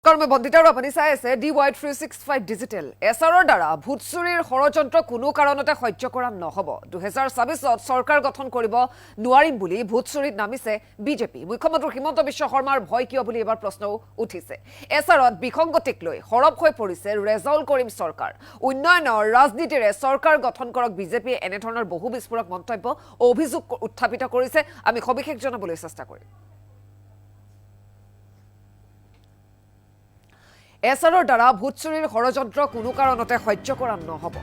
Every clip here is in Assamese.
কৰ্মবন্দিত আৰু আপুনি চাই আছে DY365 ডিজিটেল এছআৰৰ দ্বাৰা ভোটচুৰিৰ ষড়যন্ত্ৰ কোনো কাৰণতে সহ্য কৰা নহ'ব 2024ত চৰকাৰ গঠন কৰিব নোৱাৰিম বুলি ভোটচুৰিত নামিছে বিজেপি মুখ্যমন্ত্ৰী হিমন্ত বিশ্ব শৰ্মাৰ ভয় কিয় বুলি এবাৰ প্ৰশ্নও উঠিছে এছআৰত বিসংগতিক লৈ সৰব হৈ পৰিছে ৰেজাউল কৰিম চৰকাৰ উন্নয়নৰ ৰাজনীতিৰে চৰকাৰ গঠন কৰক বিজেপিয়ে এনেধৰণৰ বহু বিস্ফোৰক মন্তব্য অভিযোগ উত্থাপিত কৰিছে আমি সবিশেষ জনাবলৈ চেষ্টা কৰিম এছআৰৰ দ্বাৰা ভোটচুৰিৰ ষড়যন্ত্ৰ কোনো কাৰণতে সহ্য কৰা নহ'ব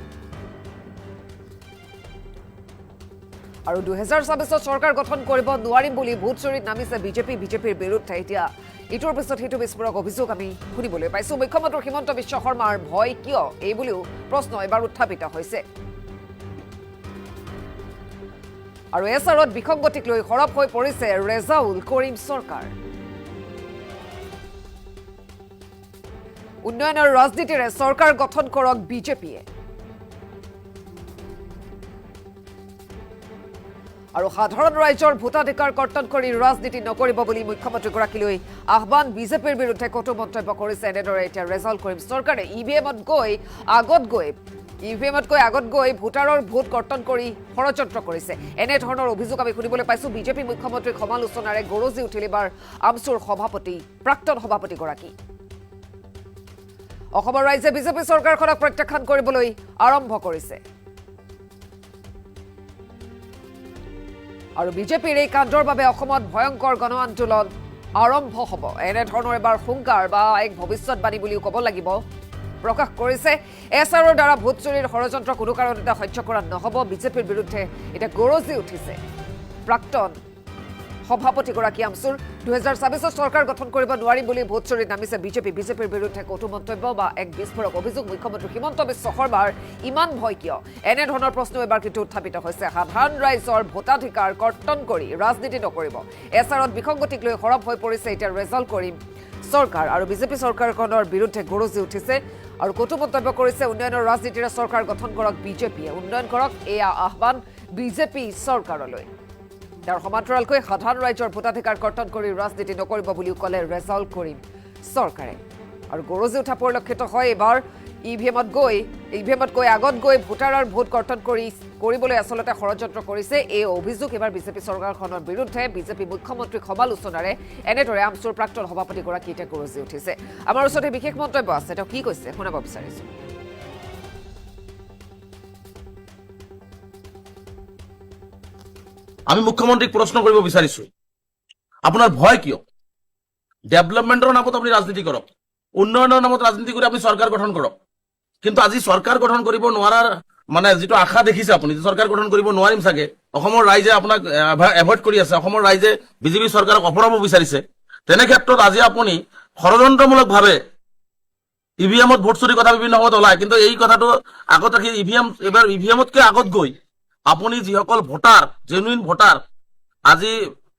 আৰু 2024ত চৰকাৰ গঠন কৰিব নোৱাৰিম বুলি ভোটচুৰিত নামিছে বিজেপিৰ বিৰুদ্ধে এতিয়া ইটোৰ পিছত সিটো বিস্ফোৰক অভিযোগ আমি শুনিবলৈ পাইছো মুখ্যমন্ত্ৰী হিমন্ত বিশ্ব শৰ্মাৰ ভয় কিয় এই বুলিও প্ৰশ্ন এবাৰ উত্থাপিত হৈছে আৰু এছআৰত বিসংগতিক লৈ সৰব হৈ পৰিছে ৰেজাউল কৰিম চৰকাৰ উন্নয়নৰ ৰাজনীতিৰে চৰকাৰ গঠন কৰক বিজেপিয়ে আৰু সাধাৰণ ৰাইজৰ ভোটাধিকাৰ কৰ্তন কৰি ৰাজনীতি নকৰিব বুলি মুখ্যমন্ত্ৰীগৰাকীলৈ আহ্বান বিজেপিৰ বিৰুদ্ধে কটু মন্তব্য কৰিছে এনেদৰে এতিয়া ৰেজাউল কৰিম চৰকাৰে ইভিএমতকৈ আগত গৈ ভোটাৰৰ ভোট কৰ্তন কৰি ষড়যন্ত্ৰ কৰিছে এনেধৰণৰ অভিযোগ আমি শুনিবলৈ পাইছো বিজেপি মুখ্যমন্ত্ৰীৰ সমালোচনাৰে গৰজি উঠিল এবাৰ আমচুৰ প্ৰাক্তন সভাপতিগৰাকী অসমৰ ৰাইজে বিজেপি চৰকাৰখনক প্ৰত্যাখ্যান কৰিবলৈ আৰম্ভ কৰিছে আৰু বিজেপিৰ এই কাণ্ডৰ বাবে অসমত ভয়ংকৰ গণ আন্দোলন আৰম্ভ হ'ব এনেধৰণৰ এবাৰ হুংকাৰ বা এক ভৱিষ্যতবাণী বুলিও ক'ব লাগিব প্ৰকাশ কৰিছে এছআৰৰ দ্বাৰা ভোটচুৰিৰ ষড়যন্ত্ৰ কোনো কাৰণতে সহ্য কৰা নহ'ব বিজেপিৰ বিৰুদ্ধে এতিয়া গৰজি উঠিছে প্ৰাক্তন সভাপতিগৰাকী আমচুৰ 2024ত চৰকাৰ গঠন কৰিব নোৱাৰিম বুলি ভোটচুৰিত নামিছে বিজেপিৰ বিৰুদ্ধে কটু মন্তব্য বা এক বিস্ফোৰক অভিযোগ মুখ্যমন্ত্ৰী হিমন্ত বিশ্ব শৰ্মাৰ ইমান ভয় কিয় এনেধৰণৰ প্ৰশ্ন এবাৰ কিন্তু উত্থাপিত হৈছে সাধাৰণ ৰাইজৰ ভোটাধিকাৰ কৰ্তন কৰি ৰাজনীতি নকৰিব এছআৰত বিসংগতিক লৈ সৰব হৈ পৰিছে এতিয়া ৰেজাউল কৰিম চৰকাৰ আৰু বিজেপি চৰকাৰখনৰ বিৰুদ্ধে গৰজি উঠিছে আৰু কটু মন্তব্য কৰিছে উন্নয়নৰ ৰাজনীতিৰে চৰকাৰ গঠন কৰক বিজেপিয়ে উন্নয়ন কৰক এয়া আহ্বান বিজেপি চৰকাৰলৈ তাৰ সমান্তৰালকৈ সাধাৰণ ৰাইজৰ ভোটাধিকাৰ কৰ্তন কৰি ৰাজনীতি নকৰিব বুলিও ক'লে ৰেজাউল কৰিম চৰকাৰে আৰু গৰজি উঠা পৰিলক্ষিত হয় এবাৰ ইভিএমতকৈ আগত গৈ ভোটাৰৰ ভোট কৰ্তন কৰিবলৈ আচলতে ষড়যন্ত্ৰ কৰিছে এই অভিযোগ এবাৰ বিজেপি চৰকাৰখনৰ বিৰুদ্ধে বিজেপি মুখ্যমন্ত্ৰীক সমালোচনাৰে এনেদৰে আমচুৰ প্ৰাক্তন সভাপতিগৰাকী এতিয়া গৰজি উঠিছে আমাৰ ওচৰতে বিশেষ মন্তব্য আছে তেওঁ কি কৈছে শুনাব বিচাৰিছো আমি মুখ্যমন্ত্ৰীক প্ৰশ্ন কৰিব বিচাৰিছো আপোনাৰ ভয় কিয় ডেভেলপমেন্টৰ নামত আপুনি ৰাজনীতি কৰক উন্নয়নৰ নামত ৰাজনীতি কৰি আপুনি চৰকাৰ গঠন কৰক কিন্তু আজি চৰকাৰ গঠন কৰিব নোৱাৰাৰ মানে যেটো আশা দেখিছে আপুনি যে চৰকাৰ গঠন কৰিব নোৱাৰিম সাগে অসমৰ ৰাইজে আপোনাক এভয়েড কৰি আছে অসমৰ ৰাইজে বিজেপি চৰকাৰক অপৰাব বিচাৰিছে তেনে ক্ষেত্ৰত আজি আপুনি ষড়যন্ত্ৰমূলকভাৱে ইভিএমত ভোট চুৰি কথা বিভিন্ন সময়ত ওলায় কিন্তু এই কথাটো আগত ৰাখি ইভিএমতকৈ আগত গৈ আপুনি যিসকল ভোটাৰ জেনুইন ভোটাৰ আজি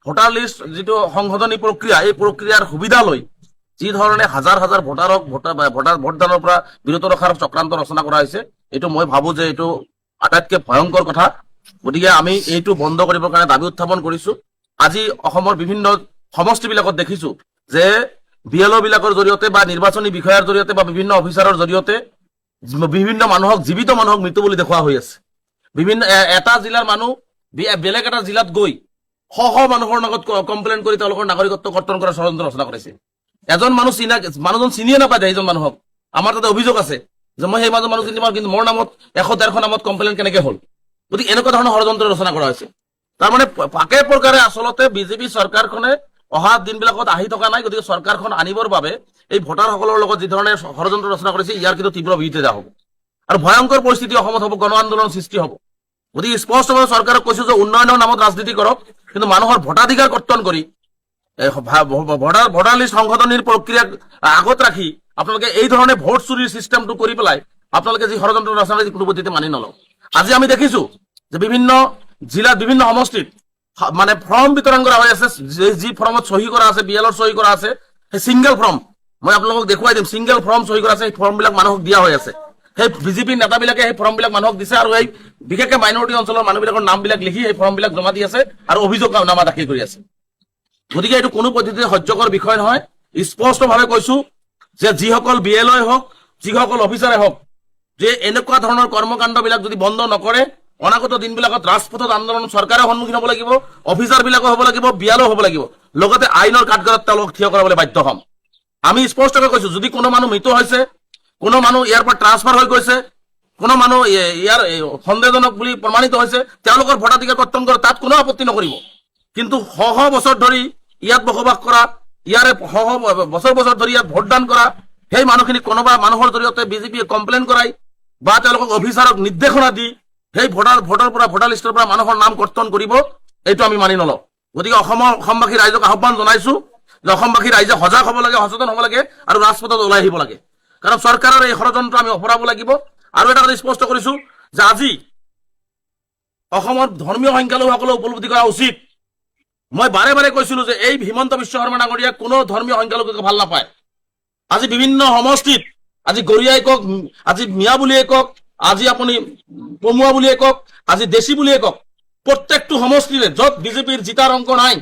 ভোটাৰ লিষ্ট যেটো সংশোধনী প্ৰক্ৰিয়া এই প্ৰক্ৰিয়াৰ সুবিধা লৈ যি ধৰণে হাজাৰ হাজাৰ ভোটাৰক ভোটদানৰ পৰা বিৰত ৰখাৰ চক্ৰান্ত ৰচনা কৰা হৈছে এইটো মই ভাবো যে এইটো আটাইতকৈ ভয়ংকৰ কথা গতিকে আমি এইটো বন্ধ কৰিবৰ কাৰণে দাবী উত্থাপন কৰিছো আজি অসমৰ বিভিন্ন সমষ্টিবিলাকত দেখিছো যে বিএলঅ বিলাকৰ জৰিয়তে বা নিৰ্বাচনী বিষয়াৰ জৰিয়তে বা বিভিন্ন অফিচাৰৰ জৰিয়তে বিভিন্ন মানুহক জীৱিত মানুহক মৃত্যু বুলি দেখুওৱা হৈ আছে বিভিন্ন এটা জিলাৰ মানুহ বেলেগ এটা জিলাত গৈ শ মানুহৰ লগত কমপ্লেইন কৰি তেওঁলোকৰ নাগৰিকত্ব কৰ্তন কৰাৰ ষড়যন্ত্ৰ ৰচনা কৰিছে এজন মানুহজন চিনিয়ে নাপায় সেইজন মানুহক আমাৰ তাতে অভিযোগ আছে যে মই সেই মানুহ চিনি পাওঁ কিন্তু মোৰ নামত 100-150 নামত কমপ্লেইন কেনেকে হ'ল গতিকে এনেকুৱা ধৰণৰ ষড়যন্ত্ৰ ৰচনা কৰা হৈছে তাৰমানে পাকে প্ৰকাৰে আচলতে বিজেপি চৰকাৰখনে অহা দিনবিলাকত আহি থকা নাই গতিকে চৰকাৰখন আনিবৰ বাবে এই ভোটাৰসকলৰ লগত যি ধৰণে ষড়যন্ত্ৰ ৰচনা কৰিছে ইয়াৰ কিন্তু তীব্ৰ বিৰোধিতা হ'ব আৰু ভয়ংকৰ পৰিস্থিতি অসমত হ'ব গণ আন্দোলন সৃষ্টি হ'ব গতিকে স্পষ্টভাৱে চৰকাৰক কৈছো যে উন্নয়নৰ নামত ৰাজনীতি কৰক কিন্তু মানুহৰ ভোটাধিকাৰ কৰ্তন কৰি ভোটাৰ লিষ্ট সংশোধনীৰ প্ৰক্ৰিয়াক আগত ৰাখি আপোনালোকে এই ধৰণে ভোট চুৰিৰ চিষ্টেমটো কৰি পেলাই আপোনালোকে যি ষড়যন্ত্ৰ ৰচনা কৰিছে কোনো পদ্ধতিতে মানি নলওঁ আজি আমি দেখিছো যে বিভিন্ন জিলাত বিভিন্ন সমষ্টিত মানে ফৰ্ম বিতৰণ কৰা হৈ আছে যি ফৰ্মত সহি কৰা আছে বিএলৰ সহি কৰা আছে সেই সিংগল ফৰ্ম মই আপোনালোকক দেখুৱাই দিম সিংগল ফৰ্ম সহি কৰা আছে এই ফৰ্মবিলাক মানুহক দিয়া হৈ আছে সেই বিজেপি নেতাবিলাকে সেই ফৰ্মবিলাক মানুহক দিছে আৰু এই বিশেষকৈ মাইনৰিটি অঞ্চলৰ মানুহবিলাকৰ নামবিলাক লিখি এই ফৰ্মবিলাক জমা দি আছে আৰু অভিযোগনামা দাখিল কৰি আছে গতিকে এইটো কোনো পদ্ধতিতে সহ্যকৰ বিষয় নহয় স্পষ্টভাৱে কৈছো যে যিসকল BLOই হওক যিসকল অফিচাৰে হওক যে এনেকুৱা ধৰণৰ কৰ্মকাণ্ডবিলাক যদি বন্ধ নকৰে অনাগত দিনবিলাকত ৰাজপথত আন্দোলন চৰকাৰে সন্মুখীন হ'ব লাগিব, অফিচাৰবিলাকো হ'ব লাগিব, BLO হ'ব লাগিব, লগতে আইনৰ কাঠগড়াত তেওঁলোকক থিয় কৰাবলৈ বাধ্য হ'ম। আমি স্পষ্টকৈ কৈছো, যদি কোনো মানুহ মৃত হৈছে, কোনো মানুহ ইয়াৰ পৰা ট্ৰান্সফাৰ হৈ গৈছে, কোনো মানুহ ইয়াৰ সন্দেহজনক বুলি প্ৰমাণিত হৈছে, তেওঁলোকৰ ভোটাধিকাৰ কৰ্তন কৰে, তাত কোনো আপত্তি নকৰিব। কিন্তু শ বছৰ ধৰি ইয়াত বসবাস কৰা, ইয়াৰে বছৰ বছৰ ধৰি ইয়াত ভোটদান কৰা সেই মানুহখিনি কোনোবা মানুহৰ জৰিয়তে বিজেপিয়ে কমপ্লেইন কৰাই বা তেওঁলোকক অফিচাৰক নিৰ্দেশনা দি সেই ভোটাৰ লিষ্টৰ পৰা মানুহৰ নাম কৰ্তন কৰিব, এইটো আমি মানি নলওঁ। গতিকে অসমবাসী ৰাইজক আহ্বান জনাইছো যে অসমবাসী ৰাইজে সজাগ হ'ব লাগে, সচেতন হ'ব লাগে আৰু ৰাজপথত ওলাই আহিব লাগে। কাৰণ চৰকাৰৰ এই ষড়যন্ত্ৰ আমি অপৰাব লাগিব। আৰু এটা কথা স্পষ্ট কৰিছো যে আজি অসমৰ ধৰ্মীয় সংখ্যালঘুসকলক উপলব্ধি কৰা উচিত। মই বাৰে বাৰে কৈছিলো যে এই হিমন্ত বিশ্ব শৰ্মা ডাঙৰীয়া কোনো ধৰ্মীয় সংখ্যালঘুক ভাল নাপায়। আজি বিভিন্ন সমষ্টিত, আজি গৰিয়াই কওক, আজি মিয়া বুলিয়ে কওক, আজি আপুনি পমুৱা বুলিয়ে কওক, আজি দেশী বুলিয়ে কওক, প্ৰত্যেকটো সমষ্টিৰে য'ত বিজেপিৰ জিতাৰ অংক নাই,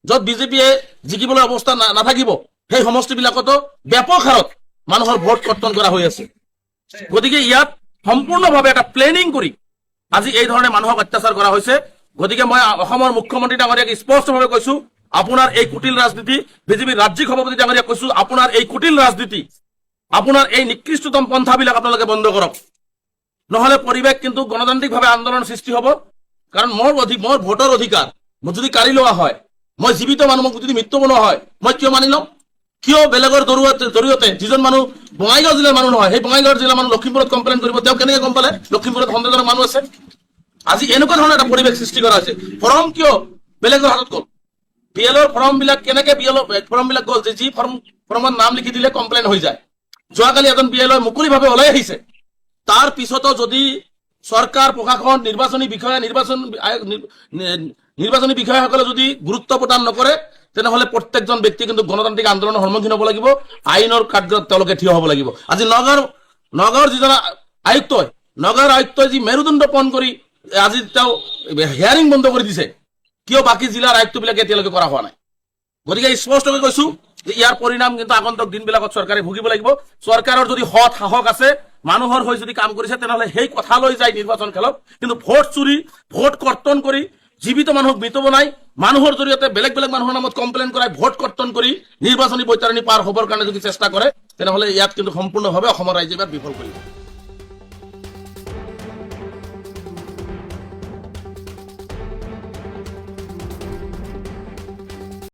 য'ত বিজেপিয়ে জিকিবলৈ অৱস্থা নাথাকিব, সেই সমষ্টিবিলাকতো ব্যাপক হাৰত মানুহৰ ভোট কৰ্তন কৰা হৈ আছে। গতিকে ইয়াত সম্পূৰ্ণভাৱে এটা প্লেনিং কৰি আজি এই ধৰণে মানুহক অত্যাচাৰ কৰা হৈছে। গতিকে মই অসমৰ মুখ্যমন্ত্ৰী ডাঙৰীয়াক স্পষ্টভাৱে কৈছো, আপোনাৰ এই কুটিল ৰাজনীতি, বিজেপিৰ ৰাজ্যিক সভাপতি ডাঙৰীয়াক কৈছো, আপোনাৰ এই কুটিল ৰাজনীতি, আপোনাৰ এই নিকৃষ্টতম পন্থাবিলাক আপোনালোকে বন্ধ কৰক, নহলে পৰিৱেশ কিন্তু গণতান্ত্ৰিকভাৱে আন্দোলন সৃষ্টি হ'ব। কাৰণ মোৰ ভোটৰ অধিকাৰ মোক যদি কাঢ়ি লোৱা হয়, মই জীৱিত মানুহ মোক যদি মৃত্যু বনোৱা হয়, মই কিয় মানি লম? কিয় বেলেগৰ জৰিয়তে যিজন মানুহ বঙাইগাঁও জিলাৰ মানুহ নহয়, সেই বঙাইগাঁও জিলাৰ মানুহ লখিমপুৰত কমপ্লেইন কৰিব, তেওঁ কেনেকে গম পালে লখিমপুৰত সন্দেহজনক মানুহ আছে? আজি এনেকুৱা ধৰণৰ এটা পৰিৱেশ সৃষ্টি কৰা হৈছে। ফৰ্ম কিয় বেলেগৰ হাতত গ'ল? BLOৰ ফৰ্মবিলাক কেনেকে ফৰ্মবিলাক গ'ল যে যি ফৰ্মত নাম লিখি দিলে কমপ্লেইন হৈ যায়। যোৱাকালি এজন BLO মুকলিভাৱে ওলাই আহিছে। তাৰ পিছতো যদি চৰকাৰ, প্ৰশাসন, নিৰ্বাচনী বিষয়াসকলে যদি গুৰুত্ব প্ৰদান নকৰে, তেনেহলে প্ৰত্যেকজন ব্যক্তি কিন্তু গণতান্ত্ৰিক আন্দোলনৰ সন্মুখীন হ'ব লাগিব, আইনৰ কাঠগড়াত তেওঁলোকে থিয় হ'ব লাগিব। আজি নগাঁৱৰ যিজন নগাঁৱৰ আয়ুক্তই যি মেৰুদণ্ড পণ কৰি আজি তেওঁ হিয়াৰিং বন্ধ কৰি দিছে, কিয় বাকী জিলাৰ আয়ুক্তবিলাকে এতিয়ালৈকে কৰা হোৱা নাই? গতিকে স্পষ্টকৈ কৈছো যে ইয়াৰ পৰিণাম কিন্তু আগন্তুক দিনবিলাকত চৰকাৰে ভুগিব লাগিব। চৰকাৰৰ যদি সৎ সাহস আছে, মানুহৰ হৈ যদি কাম কৰিছে, তেনেহলে সেই কথা লৈ যায় নিৰ্বাচন খেলক। কিন্তু ভোট চুৰি, ভোট কৰ্তন কৰি, জীৱিত মানুহক মৃত বনাই, মানুহৰ জৰিয়তে বেলেগ বেলেগ মানুহৰ নামত কমপ্লেইন কৰাই ভোট কৰ্তন কৰি নিৰ্বাচনী বৈতৰণি পাৰ হ'বৰ কাৰণে যদি চেষ্টা কৰে, তেনেহলে ইয়াত কিন্তু সম্পূৰ্ণভাৱে অসমৰ ৰাইজে বিফল কৰিব।